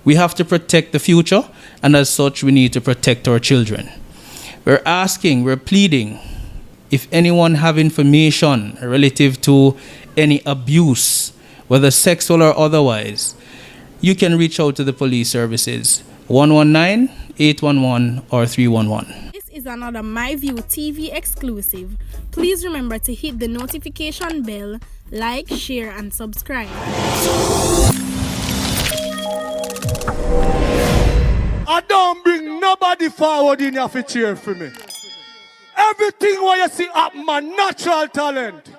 We have to protect the future, and as such, we need to protect our children. We're asking, we're pleading, if anyone have information relative to any abuse, whether sexual or otherwise, you can reach out to the police services, 119, 811, or 311. This is another MyView TV exclusive. Please remember to hit the notification bell, like, share, and subscribe. I don't bring nobody forward in your cheer for me. Everything what you see up, my natural talent.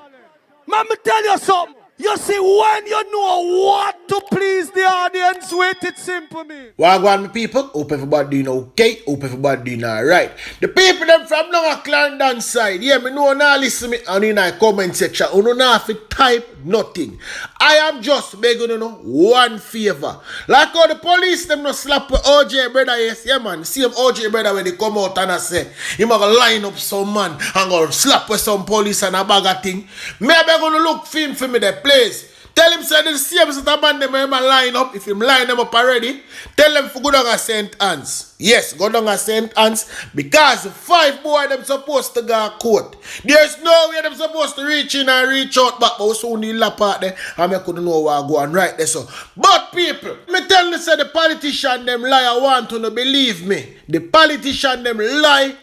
Let me tell you something. You see, when you know what to please the audience with, it's simple, me. Wagwan, my people. Hope everybody doing okay. Hope everybody doing alright. The people them from now Clarendon side, yeah, me know now listen me and in the comment section. You don't have to type nothing. I am just begging you know one favor. Like how the police them no slap with OJ brother, yes, yeah man. See him OJ brother when they come out and I say, you gonna line up some man and go slap with some police and a bag of thing. Maybe I'm gonna look for him for me the place. Tell him say the same as the man them line up. If him line them up already, tell them for go down a St. Anne's. Yes, go down a St. Anne's because 5 boy them supposed to go court. There's no way them supposed to reach in and reach out back, but we soon need la part there and I couldn't know what go on right there. So, but people, me tell you say the politician them lie. I want to believe me. The politician them lie.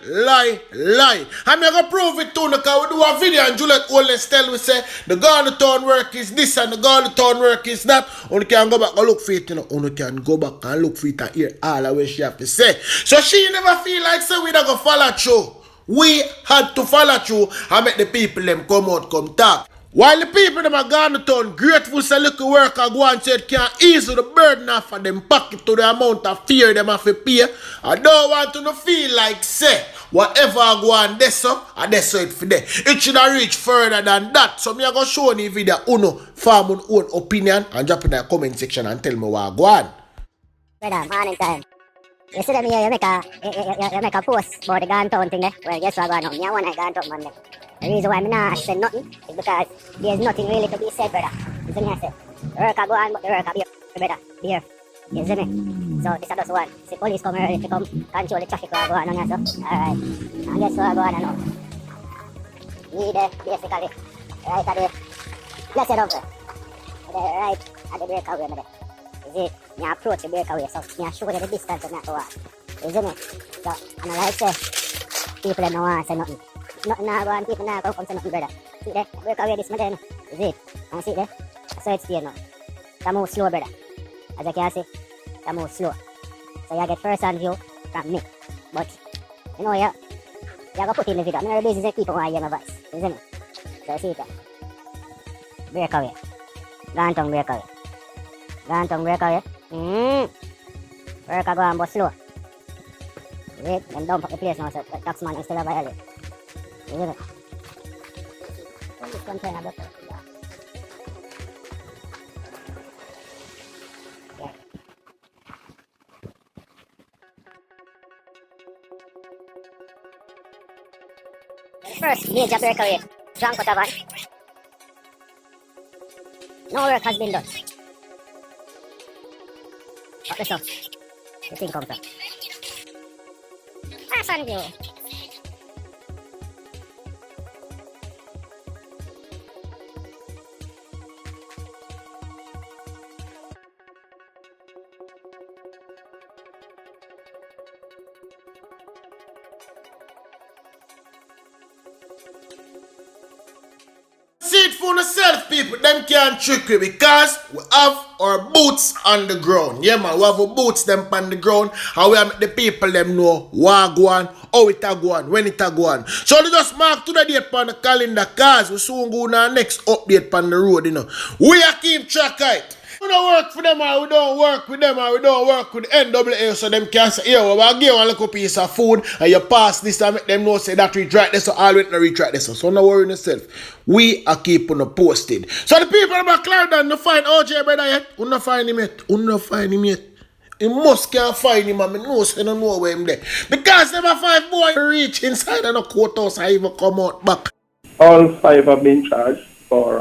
I'm gonna prove it too because we do a video and Juliet always tell we say the Garnetown work is this and the Garnetown work is that. Only can go back and look for it, you know. Only can go back and look for it and hear all of what she have to say. So she never feel like say we don't go follow through. We had to follow through and make the people them come out, come talk. While the people them are gone to town, grateful say little worker go and say it can't ease the burden off of them pocket to the amount of fear them have to pay. I don't want to feel like say whatever I go on this up, I this it for them. It should have reached further than that. So me I go show you video uno form my own opinion and drop in the comment section and tell me what I go on. Brother, morning time. You see them here, you make a post about the Garnetown thing there. Well, guess what going on? Me I want to Garnetown man there. The reason why I'm not saying nothing is because there's nothing really to be said, brother. You see me I say? The work I go on, but the work I be brother. Here. You see me? So this is just one. See police come early to come control the traffic I go on here, so. Alright. And guess what I go on now? Me there, basically. Right at the let's head over. Right at the breakaway there. You see? Me approach the breakaway, so me show you the distance of me to walk. You see me? So, and I like say, people don't want to say nothing. Nothing now go on, people now come say nothing, brother. See there? Breakaway this man, you see it? And see there? So it's here now. That move slow, brother. As you can see, that move slow. So you get first hand view from me. But, you know, you gotta put in the video. I'm not busy to people want to hear my voice. You see me? So you see it there? Breakaway. Garnetown breakaway. Garnetown breakaway. Work I go on but slow. Wait, then dump up the place now so the taxman is still a violate. You see it? This one turn a bit. First major breakaway, drunk out of van. No work has been done. What the stuff? The thing comes up. First on view. See it for yourself, people. Them can't trick you because we have our boots on the ground. Yeah, man, we have our boots them on the ground and we make the people them know what go on, how it a go on, when it a go on. So they just mark to the date on the calendar cause we soon go on our next update on the road, you know. We are keep track of it. We don't work for them or we don't work with them or we don't work with NWA so them can say, yo, we'll give you a little piece of food and you pass this and make them know say that reach right there so all wait to reach right there. So don't worry yourself. We are keeping it posted. So the people about Clarendon don't find OJ brother yet. We don't find him yet. We don't find him yet. He must can't find him and I know so don't know where him there. Because them 5 boys reach inside and the courthouse and even come out back. All 5 have been charged for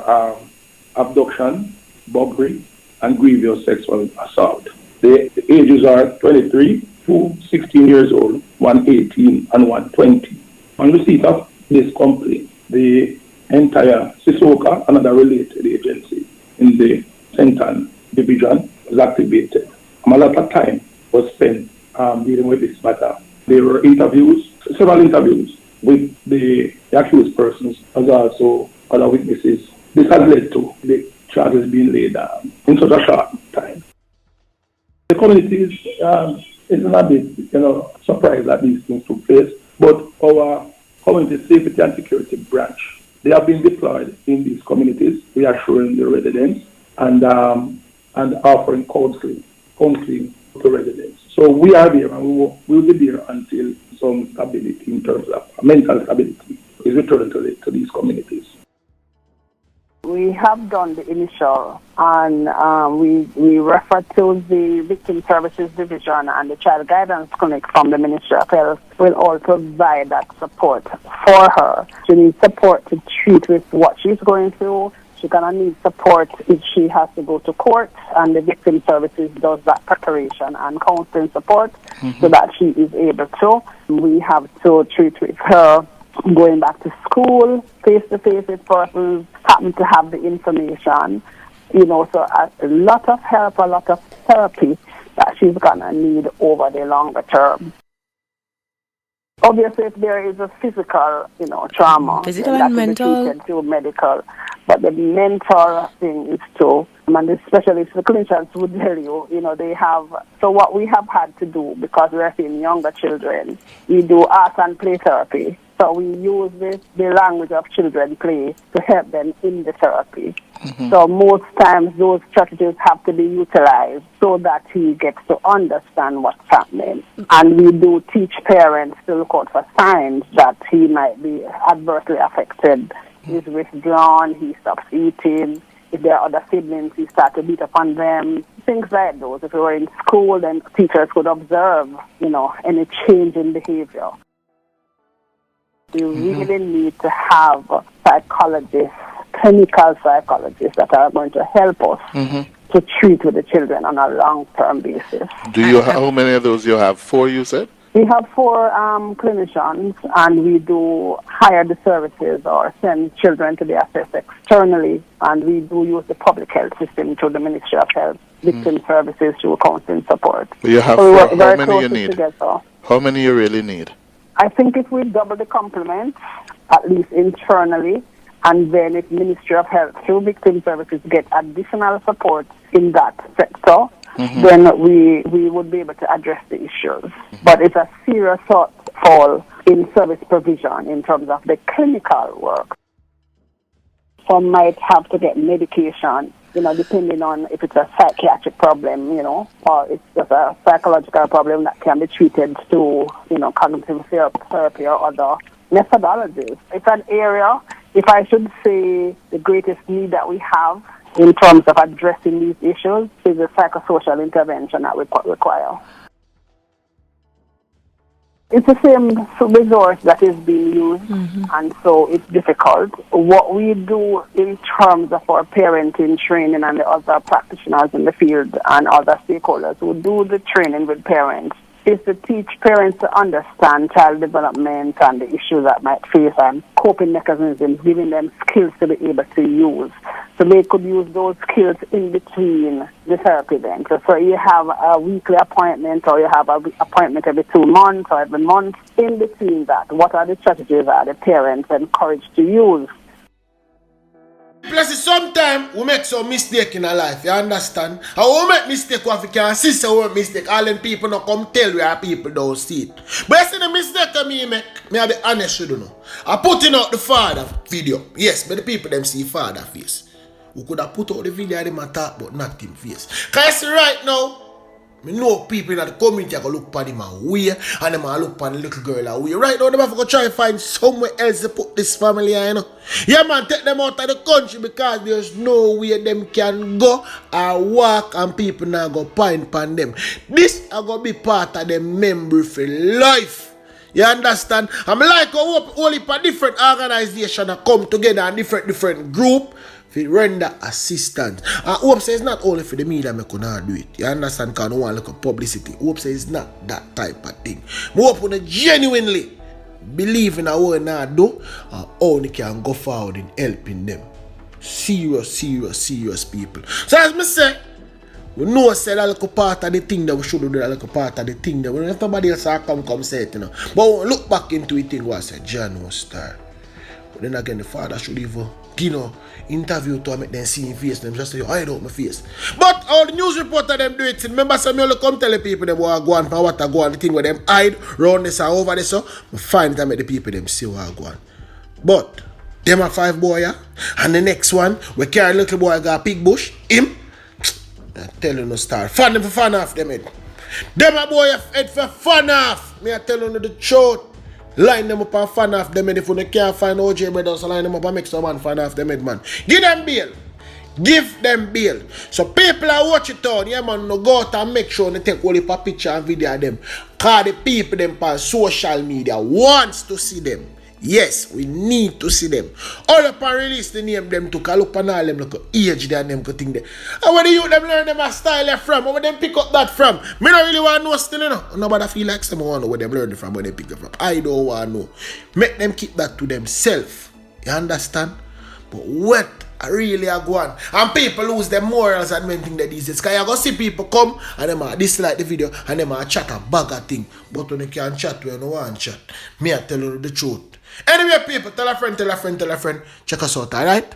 abduction, Bugg3ry, and grievous sexual assault. The ages are 23 to 16 years old, 118 and 120. On receipt of this complaint, the entire Sissoko and other related agency in the Central Division was activated. A lot of time was spent dealing with this matter. There were several interviews with the accused persons, as also other witnesses. This has led to the charges being laid down in such a short time. The community is a bit, surprised that these things took place, but our community safety and security branch, they have been deployed in these communities, reassuring the residents and offering counseling to residents. So we are there, and we will be there until some stability in terms of mental stability is returned to these communities. We have done the initial, and we refer to the Victim Services Division, and the Child Guidance Clinic from the Ministry of Health will all provide that support for her. She needs support to treat with what she's going through. She's going to need support if she has to go to court, and the Victim Services does that preparation and counseling support so that she is able to. We have to treat with her going back to school, face-to-face with persons, happen to have the information, so a lot of help, a lot of therapy that she's going to need over the longer term. Obviously, if there is a physical, trauma, physical that and mental, will be treated through medical, but the mental thing is too, and especially the clinicians would tell you, they have, so what we have had to do, because we're seeing younger children, we do art and play therapy. So we use the language of children play to help them in the therapy. So most times those strategies have to be utilized so that he gets to understand what's happening. And we do teach parents to look out for signs that he might be adversely affected. He's withdrawn, he stops eating. If there are other siblings, he starts to beat upon them. Things like those. If we were in school, then teachers could observe, any change in behavior. We really need to have psychologists, clinical psychologists that are going to help us to treat with the children on a long-term basis. How many of those you have? 4, you said? We have 4 clinicians, and we do hire the services or send children to be assessed externally, and we do use the public health system through the Ministry of Health, Victim Services through counseling support. You have so 4. How many you need? Together. How many you really need? I think if we double the complement, at least internally, and then if Ministry of Health through Victim Services get additional support in that sector, then we would be able to address the issues. But it's a serious shortfall in service provision in terms of the clinical work. Some might have to get medication, depending on if it's a psychiatric problem, or it's just a psychological problem that can be treated through, cognitive therapy or other methodologies. It's an area, if I should say, the greatest need that we have in terms of addressing these issues is the psychosocial intervention that we require. It's the same resource that is being used, and so it's difficult. What we do in terms of our parenting training and the other practitioners in the field and other stakeholders who do the training with parents is to teach parents to understand child development and the issues that might face and coping mechanisms, giving them skills to be able to use. So they could use those skills in between the therapy then. So you have a weekly appointment, or you have an appointment every 2 months or every month. In between that, what are the strategies that the parents encouraged to use? Plus, sometimes we make some mistake in our life, you understand? And we make mistake if we can see we make mistake. All them people not come tell where people don't see it. But you see the mistake that me make, I'll be honest with you know. I putting out the father video. Yes, but the people them see father face. We could have put out the video of them and talk, but not him face. Because right now, I know people in the community are going to look at him away, and them are look at the little girl away. Right now, they have to try to find somewhere else to put this family in, Yeah, man, take them out of the country because there's no way them can go or walk and people now go pine upon them. This are going to be part of them memory for life. You understand? I'm like a whole heap of different organizations that come together and different group for render assistance. And hope say it's not only for the media me cannot do it. You understand? Because I don't want to look at publicity. Hope say it's not that type of thing. I hope you genuinely believe in what we do and how we can go forward in helping them. Serious people. So as me say, we know say that little part of the thing that we should do, that little part of the thing that we don't have somebody else come say it, you know. But when we look back into it, thing was a John was star. But then again, the father should even, interview to make them see him face, them just say, hide out my face. But all the news reporter them do it. Remember, Samuel come tell the people them what go on, what go on, the thing where them hide round this and over this, so we find them make the people them see what go on. But them are 5 boy, yeah? And the next one, we carry little boy got a big bush, him. I tell you no star. Fan them for fan off them head. Them a boy head for fan off. Me I tell you the truth. Line them up and fan off them head. If you can't find OJ brothers, line them up and make some man fan off them head, man. Give them bail. Give them bail. So people are watching it on, yeah man, no go out and make sure they take all the picture and video of them. Cause the people them on social media wants to see them. Yes, we need to see them. All up and release the name them to call up and all them look age there and them go think there. And where the youth them learn them a style from, where them pick up that from. Me don't really want to know still, you know. Nobody feel like someone want to know where them learn it from, where they pick it from. I don't want to know. Make them keep that to themselves. You understand? But what really are going on? And people lose their morals and men think that these days. Because you go see people come and them are dislike the video and them are chat a bag of thing. But when you can't chat, when you want to chat, me I tell you the truth. Anyway, people, tell a friend. Check us out, alright?